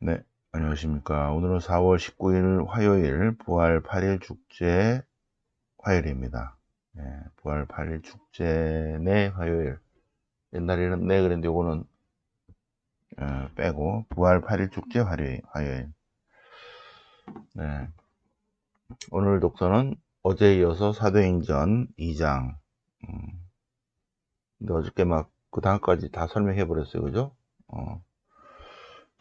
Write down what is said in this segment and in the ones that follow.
네, 안녕하십니까. 오늘은 4월 19일 화요일 부활 8일 축제 화요일입니다. 네, 부활 8일 축제 내 화요일. 옛날에는 네 그랬는데 요거는 빼고 부활 8일 축제 화요일. 네, 오늘 독서는 어제에 이어서 사도행전 2장. 근데 어저께 막 그 다음까지 다 설명해 버렸어요. 그죠?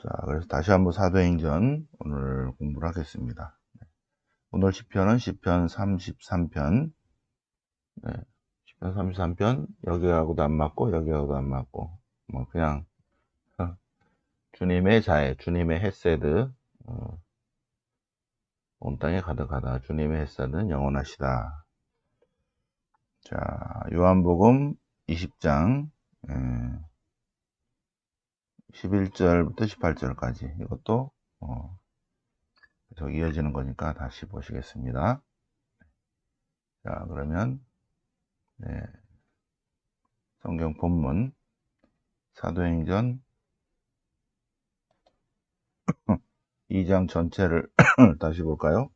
자, 그래서 다시 한번 사도행전 오늘 공부를 하겠습니다. 오늘 시편은 시편 33편. 네. 시편 33편, 여기하고도 안 맞고, 여기하고도 안 맞고, 뭐, 그냥, 주님의 자애, 주님의 헤세드, 온 땅에 가득하다. 주님의 헤세드는 영원하시다. 자, 요한복음 20장, 11절부터 18절까지. 이것도, 계속 이어지는 거니까 다시 보시겠습니다. 자, 그러면, 네, 성경 본문, 사도행전 2장 전체를 다시 볼까요?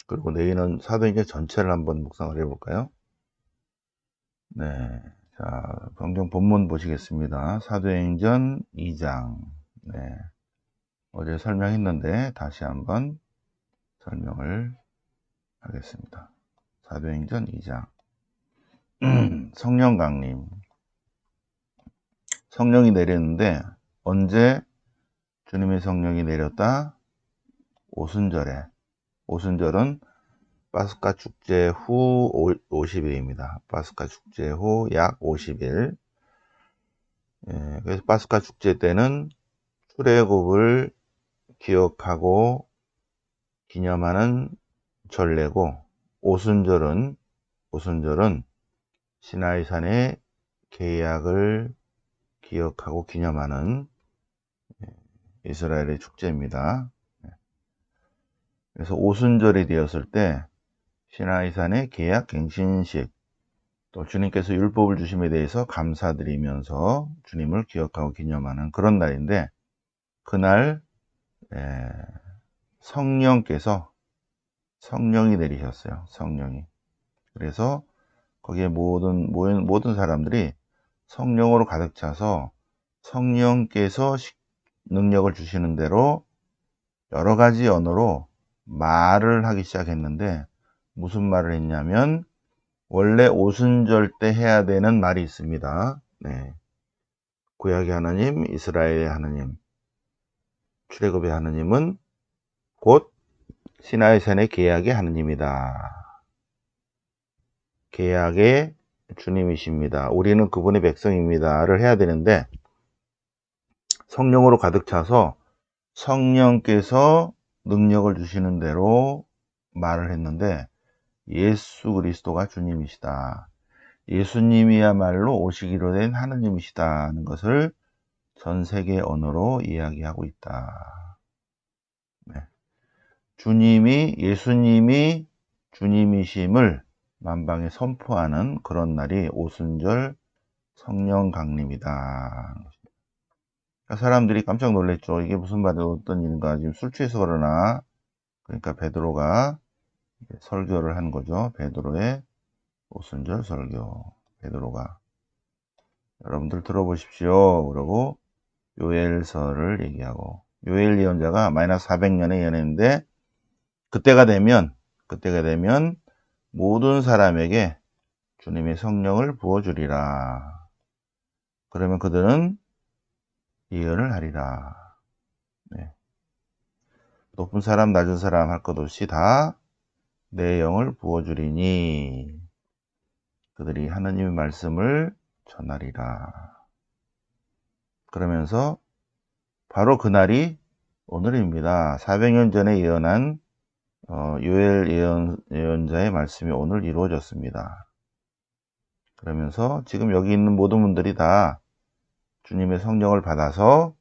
그리고 내일은 사도행전 전체를 한번 묵상을 해볼까요? 네. 자, 성경 본문 보시겠습니다. 사도행전 2장. 네. 어제 설명했는데 다시 한번 설명을 하겠습니다. 사도행전 2장. 성령 강림. 성령이 내렸는데 언제 주님의 성령이 내렸다? 오순절에. 오순절은 파스카 축제 후 50일입니다. 파스카 축제 후 약 50일. 예, 그래서 파스카 축제 때는 출애굽을 기억하고 기념하는 전례고, 오순절은 시나이산의 계약을 기억하고 기념하는 이스라엘의 축제입니다. 그래서 오순절이 되었을 때 시나이산의 계약 갱신식, 또 주님께서 율법을 주심에 대해서 감사드리면서 주님을 기억하고 기념하는 그런 날인데, 그날 성령께서 성령이 내리셨어요. 성령이. 그래서 거기에 모든 사람들이 성령으로 가득 차서 성령께서 능력을 주시는 대로 여러 가지 언어로 말을 하기 시작했는데, 무슨 말을 했냐면 원래 오순절 때 해야 되는 말이 있습니다. 네. 구약의 하나님, 이스라엘의 하나님, 출애굽의 하나님은 곧 시나이산의 계약의 하나님이다. 계약의 주님이십니다. 우리는 그분의 백성입니다를 해야 되는데, 성령으로 가득 차서 성령께서 능력을 주시는 대로 말을 했는데, 예수 그리스도가 주님이시다. 예수님이야말로 오시기로 된 하느님이시다는 것을 전 세계 언어로 이야기하고 있다. 네. 예수님이 주님이심을 만방에 선포하는 그런 날이 오순절 성령 강림이다. 사람들이 깜짝 놀랐죠. 이게 무슨 말이 어떤 일인가. 지금 술 취해서 그러나. 그러니까 베드로가 설교를 한 거죠. 베드로의 오순절 설교. 베드로가 여러분들 들어보십시오. 그러고 요엘서를 얘기하고, 요엘 예언자가 마이너스 400년에 예언했는데, 그때가 되면 모든 사람에게 주님의 성령을 부어주리라. 그러면 그들은 예언을 하리라. 네. 높은 사람, 낮은 사람 할 것 없이 다 내 영을 부어주리니 그들이 하나님의 말씀을 전하리라. 그러면서 바로 그날이 오늘입니다. 400년 전에 예언한 요엘 예언자의 말씀이 오늘 이루어졌습니다. 그러면서 지금 여기 있는 모든 분들이 다 주님의 성령을 받아서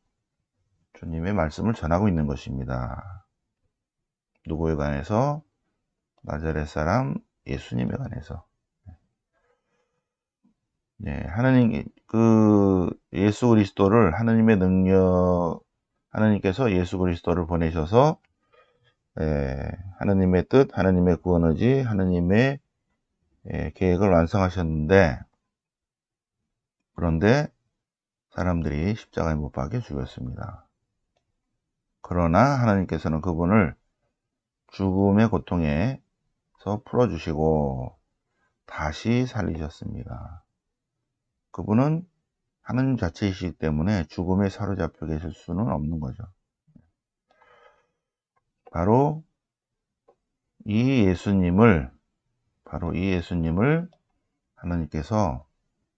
주님의 말씀을 전하고 있는 것입니다. 누구에 관해서? 나자렛 사람 예수님에 관해서. 네, 예수 그리스도를 하나님의 능력, 하나님께서 예수 그리스도를 보내셔서 하나님의 뜻, 하나님의 구원 의지, 하나님의 계획을 완성하셨는데, 그런데 사람들이 십자가에 못 박혀 죽였습니다. 그러나 하나님께서는 그분을 죽음의 고통에서 풀어주시고 다시 살리셨습니다. 그분은 하나님 자체이시기 때문에 죽음에 사로잡혀 계실 수는 없는 거죠. 바로 이 예수님을 하나님께서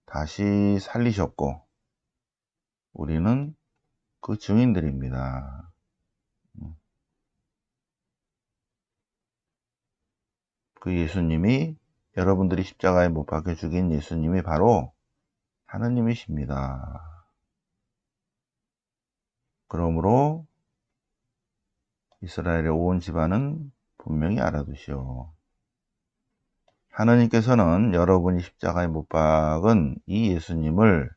다시 살리셨고, 우리는 그 증인들입니다. 그 예수님이, 여러분들이 십자가에 못 박혀 죽인 예수님이 바로 하나님이십니다. 그러므로 이스라엘의 온 집안은 분명히 알아두시오. 하나님께서는 여러분이 십자가에 못 박은 이 예수님을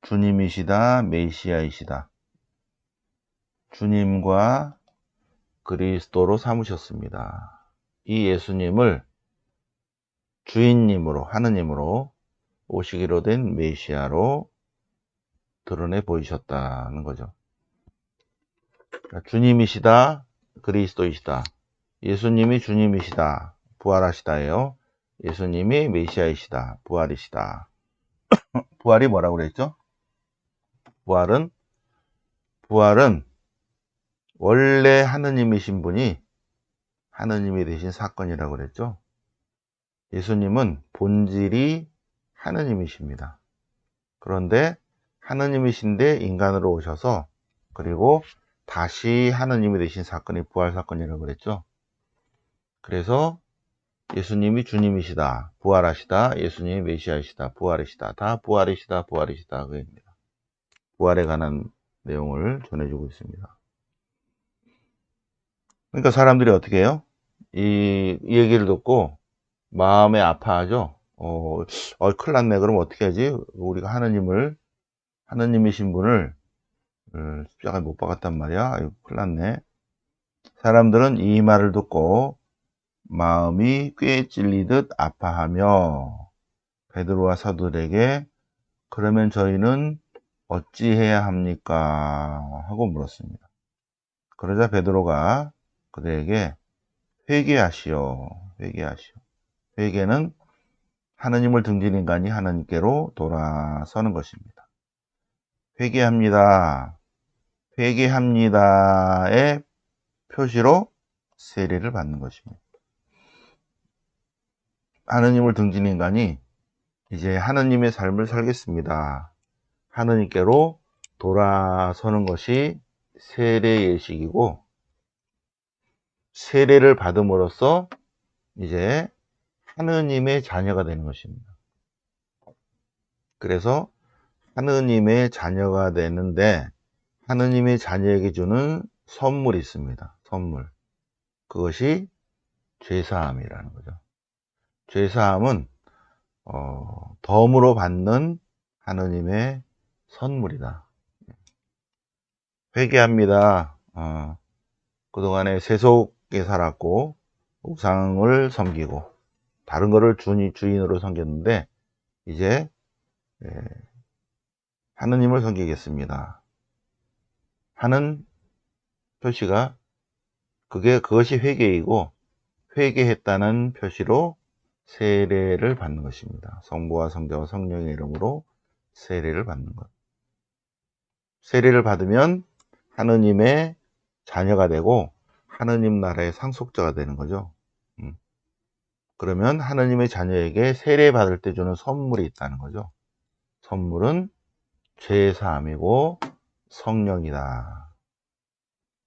주님이시다, 메시아이시다, 주님과 그리스도로 삼으셨습니다. 이 예수님을 주인님으로, 하느님으로 오시기로 된 메시아로 드러내 보이셨다는 거죠. 주님이시다, 그리스도이시다. 예수님이 주님이시다, 부활하시다예요. 예수님이 메시아이시다, 부활이시다. 부활이 뭐라고 그랬죠? 부활은 원래 하느님이신 분이 하느님이 되신 사건이라고 그랬죠. 예수님은 본질이 하느님이십니다. 그런데 하느님이신데 인간으로 오셔서, 그리고 다시 하느님이 되신 사건이 부활 사건이라고 그랬죠. 그래서 예수님이 주님이시다, 부활하시다, 예수님이 메시아이시다, 부활이시다, 다 부활이시다, 부활이시다, 그입니다. 부활에 관한 내용을 전해주고 있습니다. 그러니까 사람들이 어떻게 해요? 이 얘기를 듣고 마음에 아파하죠. 큰일 났네. 그럼 어떻게 하지? 우리가 하느님이신 분을 십자가에 못 박았단 말이야. 아이고, 큰일 났네. 사람들은 이 말을 듣고 마음이 꽤 찔리듯 아파하며 베드로와 사도들에게 그러면 저희는 어찌해야 합니까? 하고 물었습니다. 그러자 베드로가 그들에게 회개하시오. 회개는 하느님을 등진 인간이 하나님께로 돌아서는 것입니다. 회개합니다의 표시로 세례를 받는 것입니다. 하느님을 등진 인간이 이제 하느님의 삶을 살겠습니다, 하느님께로 돌아서는 것이 세례 예식이고, 세례를 받음으로써 이제 하느님의 자녀가 되는 것입니다. 그래서 하느님의 자녀가 되는데, 하느님의 자녀에게 주는 선물이 있습니다. 선물. 그것이 죄사함이라는 거죠. 죄사함은 덤으로 받는 하느님의 선물이다. 회개합니다. 그동안에 세속에 살았고 우상을 섬기고 다른 거를 주인으로 섬겼는데 이제 하느님을 섬기겠습니다 하는 표시가, 그것이 회개이고, 회개했다는 표시로 세례를 받는 것입니다. 성부와 성자와 성령의 이름으로 세례를 받는 것. 세례를 받으면 하느님의 자녀가 되고 하느님 나라의 상속자가 되는 거죠. 그러면 하느님의 자녀에게 세례 받을 때 주는 선물이 있다는 거죠. 선물은 죄사함이고 성령이다.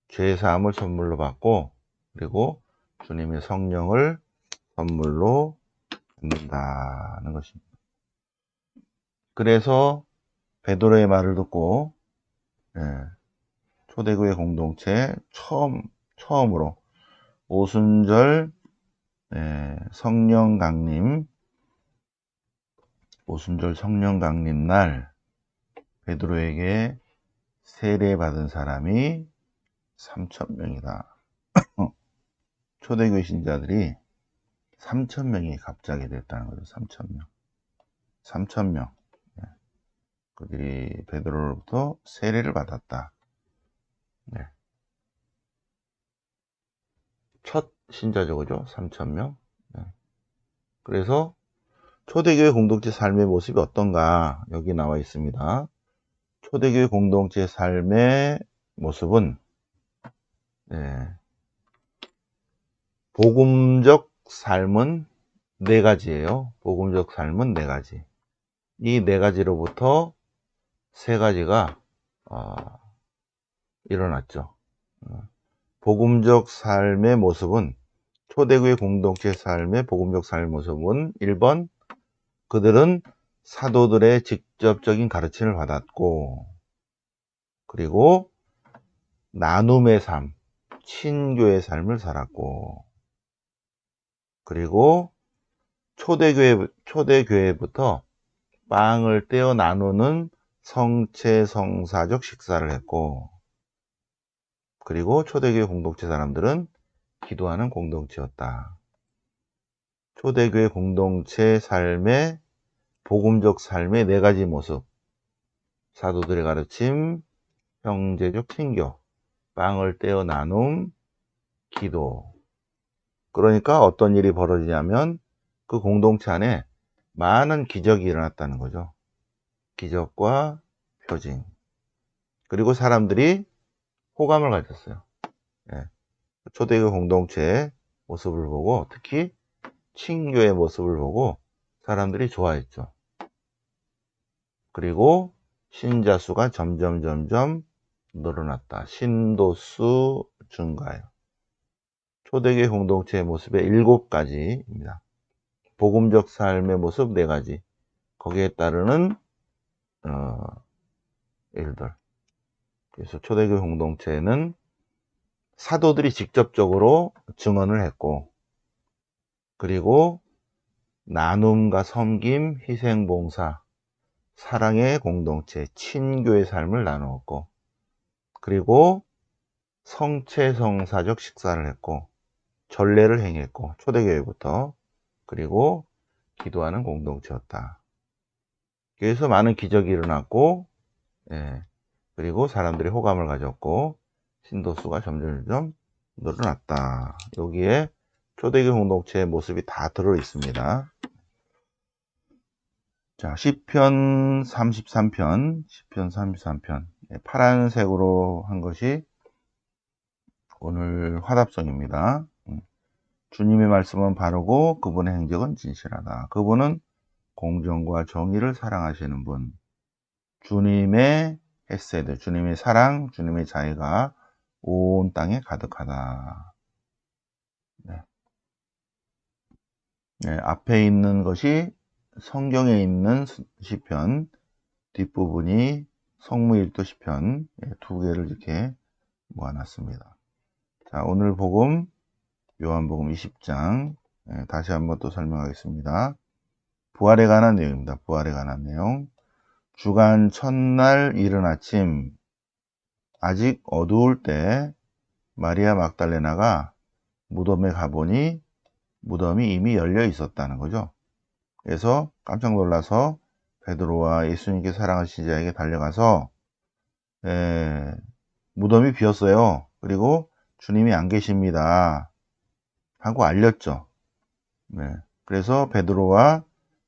죄사함을 선물로 받고, 그리고 주님의 성령을 선물로 받는다는 것입니다. 그래서 베드로의 말을 듣고 초대교회 공동체 처음으로 오순절 성령 강림 날 베드로에게 세례받은 사람이 3,000명이다. 초대교회 신자들이 3,000명이 갑자기 됐다는 거죠. 3,000명. 3,000명. 그들이 베드로로부터 세례를 받았다. 네. 첫 신자죠, 그죠? 3,000명. 네. 그래서 초대교회 공동체 삶의 모습이 어떤가 여기 나와 있습니다. 초대교회 공동체 삶의 모습은 복음적 삶은 네 가지예요. 복음적 삶은 네 가지. 이 네 가지로부터 세 가지가 일어났죠. 복음적 삶의 모습은 초대교회 공동체 삶의 복음적 삶의 모습은 1번 그들은 사도들의 직접적인 가르침을 받았고, 그리고 나눔의 삶, 친교의 삶을 살았고, 그리고 초대교회부터 빵을 떼어 나누는 성체성사적 식사를 했고, 그리고 초대교회 공동체 사람들은 기도하는 공동체였다. 초대교회 공동체 삶의 복음적 삶의 네 가지 모습, 사도들의 가르침, 형제적 친교, 빵을 떼어 나눔, 기도. 그러니까 어떤 일이 벌어지냐면 그 공동체 안에 많은 기적이 일어났다는 거죠. 기적과 표징. 그리고 사람들이 호감을 가졌어요. 초대교회 공동체의 모습을 보고, 특히 친교의 모습을 보고 사람들이 좋아했죠. 그리고 신자 수가 점점 늘어났다. 신도수 증가요. 초대교회 공동체의 모습의 7가지입니다. 복음적 삶의 모습 4가지. 거기에 따르는 일들. 그래서 초대교회 공동체는 사도들이 직접적으로 증언을 했고, 그리고 나눔과 섬김, 희생봉사, 사랑의 공동체, 친교의 삶을 나누었고, 그리고 성체성사적 식사를 했고, 전례를 행했고, 초대교회부터. 그리고 기도하는 공동체였다. 그래서 많은 기적이 일어났고, 그리고 사람들이 호감을 가졌고, 신도수가 점점 늘어났다. 여기에 초대교회 공동체의 모습이 다 들어 있습니다. 자, 시편 33편, 파란색으로 한 것이 오늘 화답성입니다. 주님의 말씀은 바르고 그분의 행적은 진실하다. 그분은 공정과 정의를 사랑하시는 분. 주님의 헤세드, 주님의 사랑, 주님의 자애가 온 땅에 가득하다. 앞에 있는 것이 성경에 있는 시편, 뒷부분이 성무일도 시편 2개를 이렇게 모아놨습니다. 자, 오늘 복음 요한복음 20장 다시 한번 또 설명하겠습니다. 부활에 관한 내용입니다. 부활에 관한 내용. 주간 첫날 이른 아침 아직 어두울 때 마리아 막달레나가 무덤에 가보니 무덤이 이미 열려 있었다는 거죠. 그래서 깜짝 놀라서 베드로와 예수님께 사랑하신 자에게 달려가서 무덤이 비었어요. 그리고 주님이 안 계십니다 하고 알렸죠. 그래서 베드로와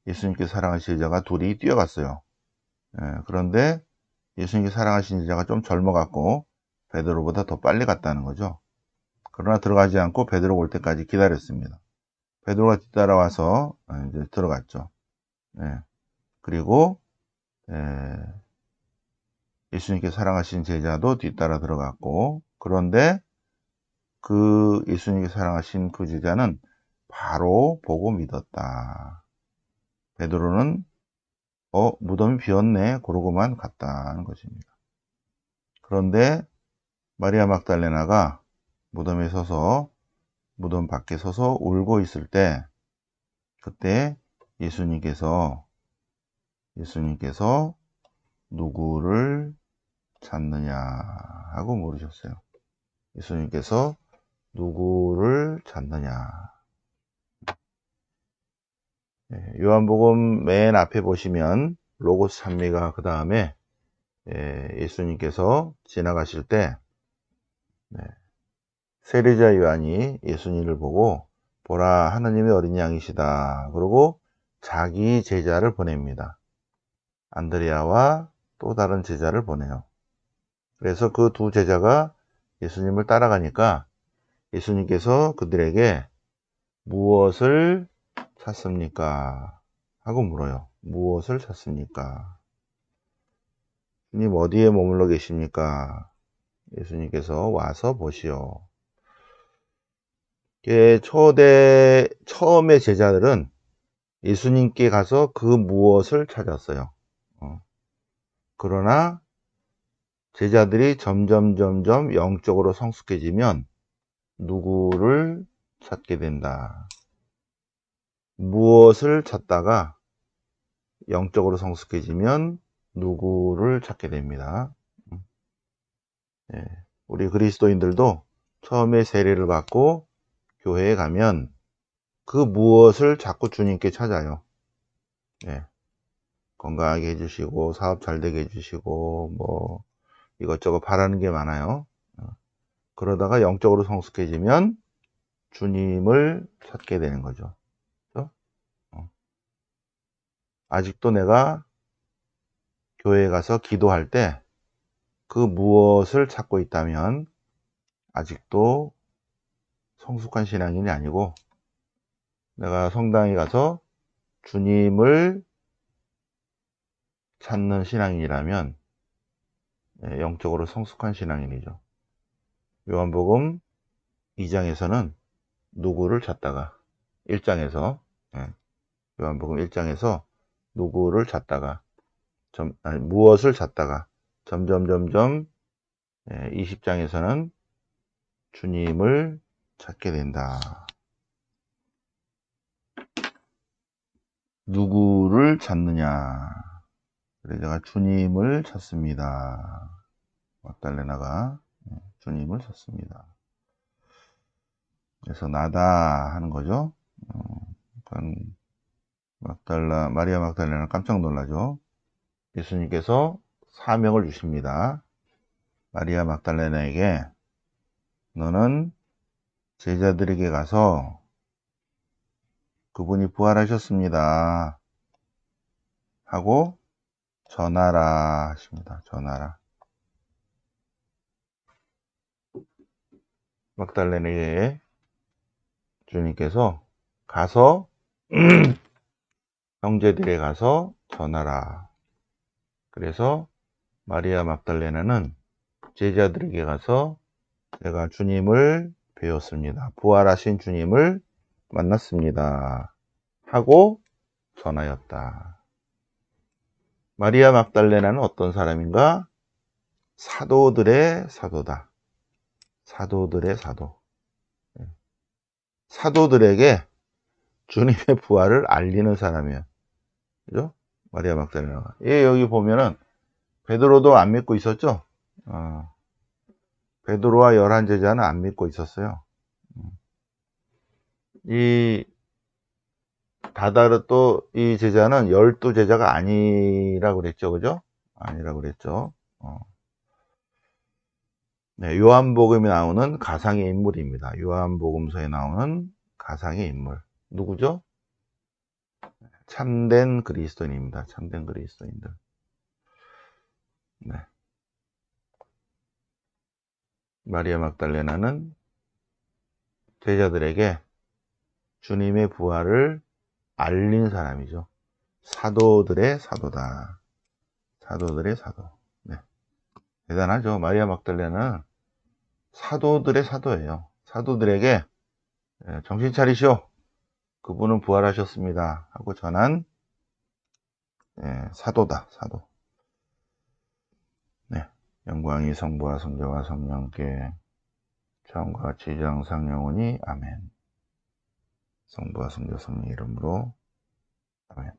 예수님께 사랑하신 자가 둘이 뛰어갔어요. 그런데 예수님께 사랑하신 자가 좀 젊어갖고 베드로보다 더 빨리 갔다는 거죠. 그러나 들어가지 않고 베드로 올 때까지 기다렸습니다. 베드로가 뒤따라와서 이제 들어갔죠. 그리고 예수님께 사랑하신 제자도 뒤따라 들어갔고, 그런데 그 예수님께 사랑하신 그 제자는 바로 보고 믿었다. 베드로는 무덤이 비었네 그러고만 갔다는 것입니다. 그런데 마리아 막달레나가 무덤에 서서 무덤 밖에 서서 울고 있을 때, 그때 예수님께서 누구를 찾느냐 하고 물으셨어요. 예수님께서 누구를 찾느냐. 요한복음 맨 앞에 보시면 로고스 찬미가 그 다음에 예수님께서 지나가실 때 세리자 요한이 예수님을 보고 보라 하나님의 어린 양이시다. 그러고 자기 제자를 보냅니다. 안드레아와 또 다른 제자를 보내요. 그래서 그 두 제자가 예수님을 따라가니까 예수님께서 그들에게 무엇을 찾습니까? 하고 물어요. 무엇을 찾습니까? 주님 어디에 머물러 계십니까? 예수님께서 와서 보시오. 처음에 제자들은 예수님께 가서 그 무엇을 찾았어요. 그러나 제자들이 점점 영적으로 성숙해지면 누구를 찾게 된다. 무엇을 찾다가 영적으로 성숙해지면 누구를 찾게 됩니다. 우리 그리스도인들도 처음에 세례를 받고 교회에 가면 그 무엇을 자꾸 주님께 찾아요. 건강하게 해주시고 사업 잘 되게 해주시고 뭐 이것저것 바라는 게 많아요. 그러다가 영적으로 성숙해지면 주님을 찾게 되는 거죠. 그렇죠? 아직도 내가 교회에 가서 기도할 때 그 무엇을 찾고 있다면 아직도 성숙한 신앙인이 아니고, 내가 성당에 가서 주님을 찾는 신앙인이라면 영적으로 성숙한 신앙인이죠. 요한복음 2장에서는 누구를 찾다가 1장에서 요한복음 1장에서 누구를 찾다가 무엇을 찾다가 점점 20장에서는 주님을 찾게 된다. 누구를 찾느냐? 그래서 제가 주님을 찾습니다. 막달레나가 주님을 찾습니다. 그래서 나다 하는 거죠. 마리아 막달레나는 깜짝 놀라죠. 예수님께서 사명을 주십니다. 마리아 막달레나에게 너는 제자들에게 가서 그분이 부활하셨습니다 하고 전하라 하십니다. 전하라. 막달레나에게 주님께서 가서 형제들에 가서 전하라. 그래서 마리아 막달레나는 제자들에게 가서 내가 주님을 배웠습니다. 부활하신 주님을 만났습니다 하고 전하였다. 마리아 막달레나는 어떤 사람인가? 사도들의 사도다. 사도들의 사도. 사도들에게 주님의 부활을 알리는 사람이에요. 그죠? 마리아 막달레나가. 여기 보면은 베드로도 안 믿고 있었죠? 베드로와 11제자는 안 믿고 있었어요. 다다르 또 이 제자는 12제자가 아니라고 그랬죠. 그죠? 아니라고 그랬죠. 요한복음에 나오는 가상의 인물입니다. 요한복음서에 나오는 가상의 인물. 누구죠? 참된 그리스도인입니다. 참된 그리스도인들. 마리아 막달레나는 제자들에게 주님의 부활을 알린 사람이죠. 사도들의 사도다. 사도들의 사도. 대단하죠. 마리아 막달레나는 사도들의 사도예요. 사도들에게 정신 차리시오. 그분은 부활하셨습니다. 하고 전한 사도다. 사도. 영광이 성부와 성자와 성령께 처음과 같이 이제 항상 영원히 아멘. 성부와 성자 성령 이름으로 아멘.